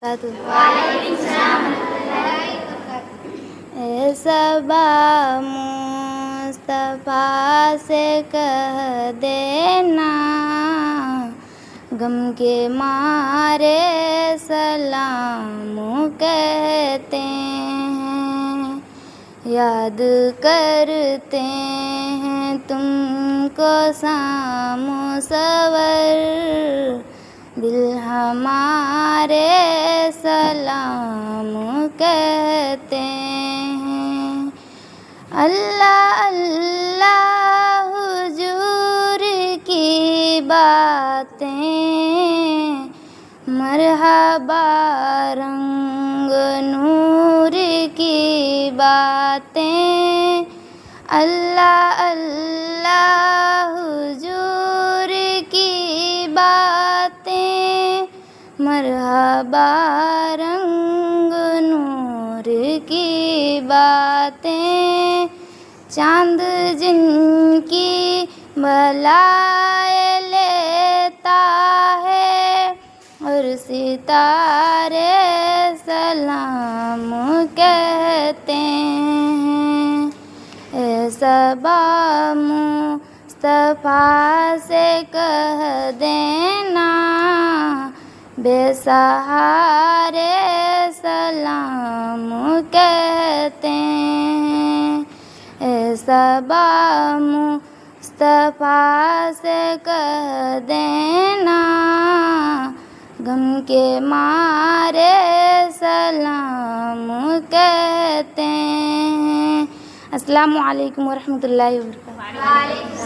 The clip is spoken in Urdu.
اے صبا مصطفیٰ سے کہہ دینا، غم کے مارے سلام کہتے ہیں، یاد کرتے ہیں تم کو شام و سحر، دل ہمارے سلام کہتے ہیں۔ اللہ اللہ حضور کی باتیں، مرحبا رنگ نور کی باتیں، اللہ اللہ حضور کی باتیں، مرحبا رنگ نور کی باتیں، چاند جن کی بلائے لیتا ہے اور ستارے سلام کہتے ہیں۔ اے صبا مصطفیٰ سے کہہ دینا، بے سہارے سلام کہتے ہیں۔ اے صبا مصطفیٰ سے کہہ دینا، غم کے مارے سلام کہتے ہیں۔ السلام علیکم ورحمۃ اللہ وبرکاتہ۔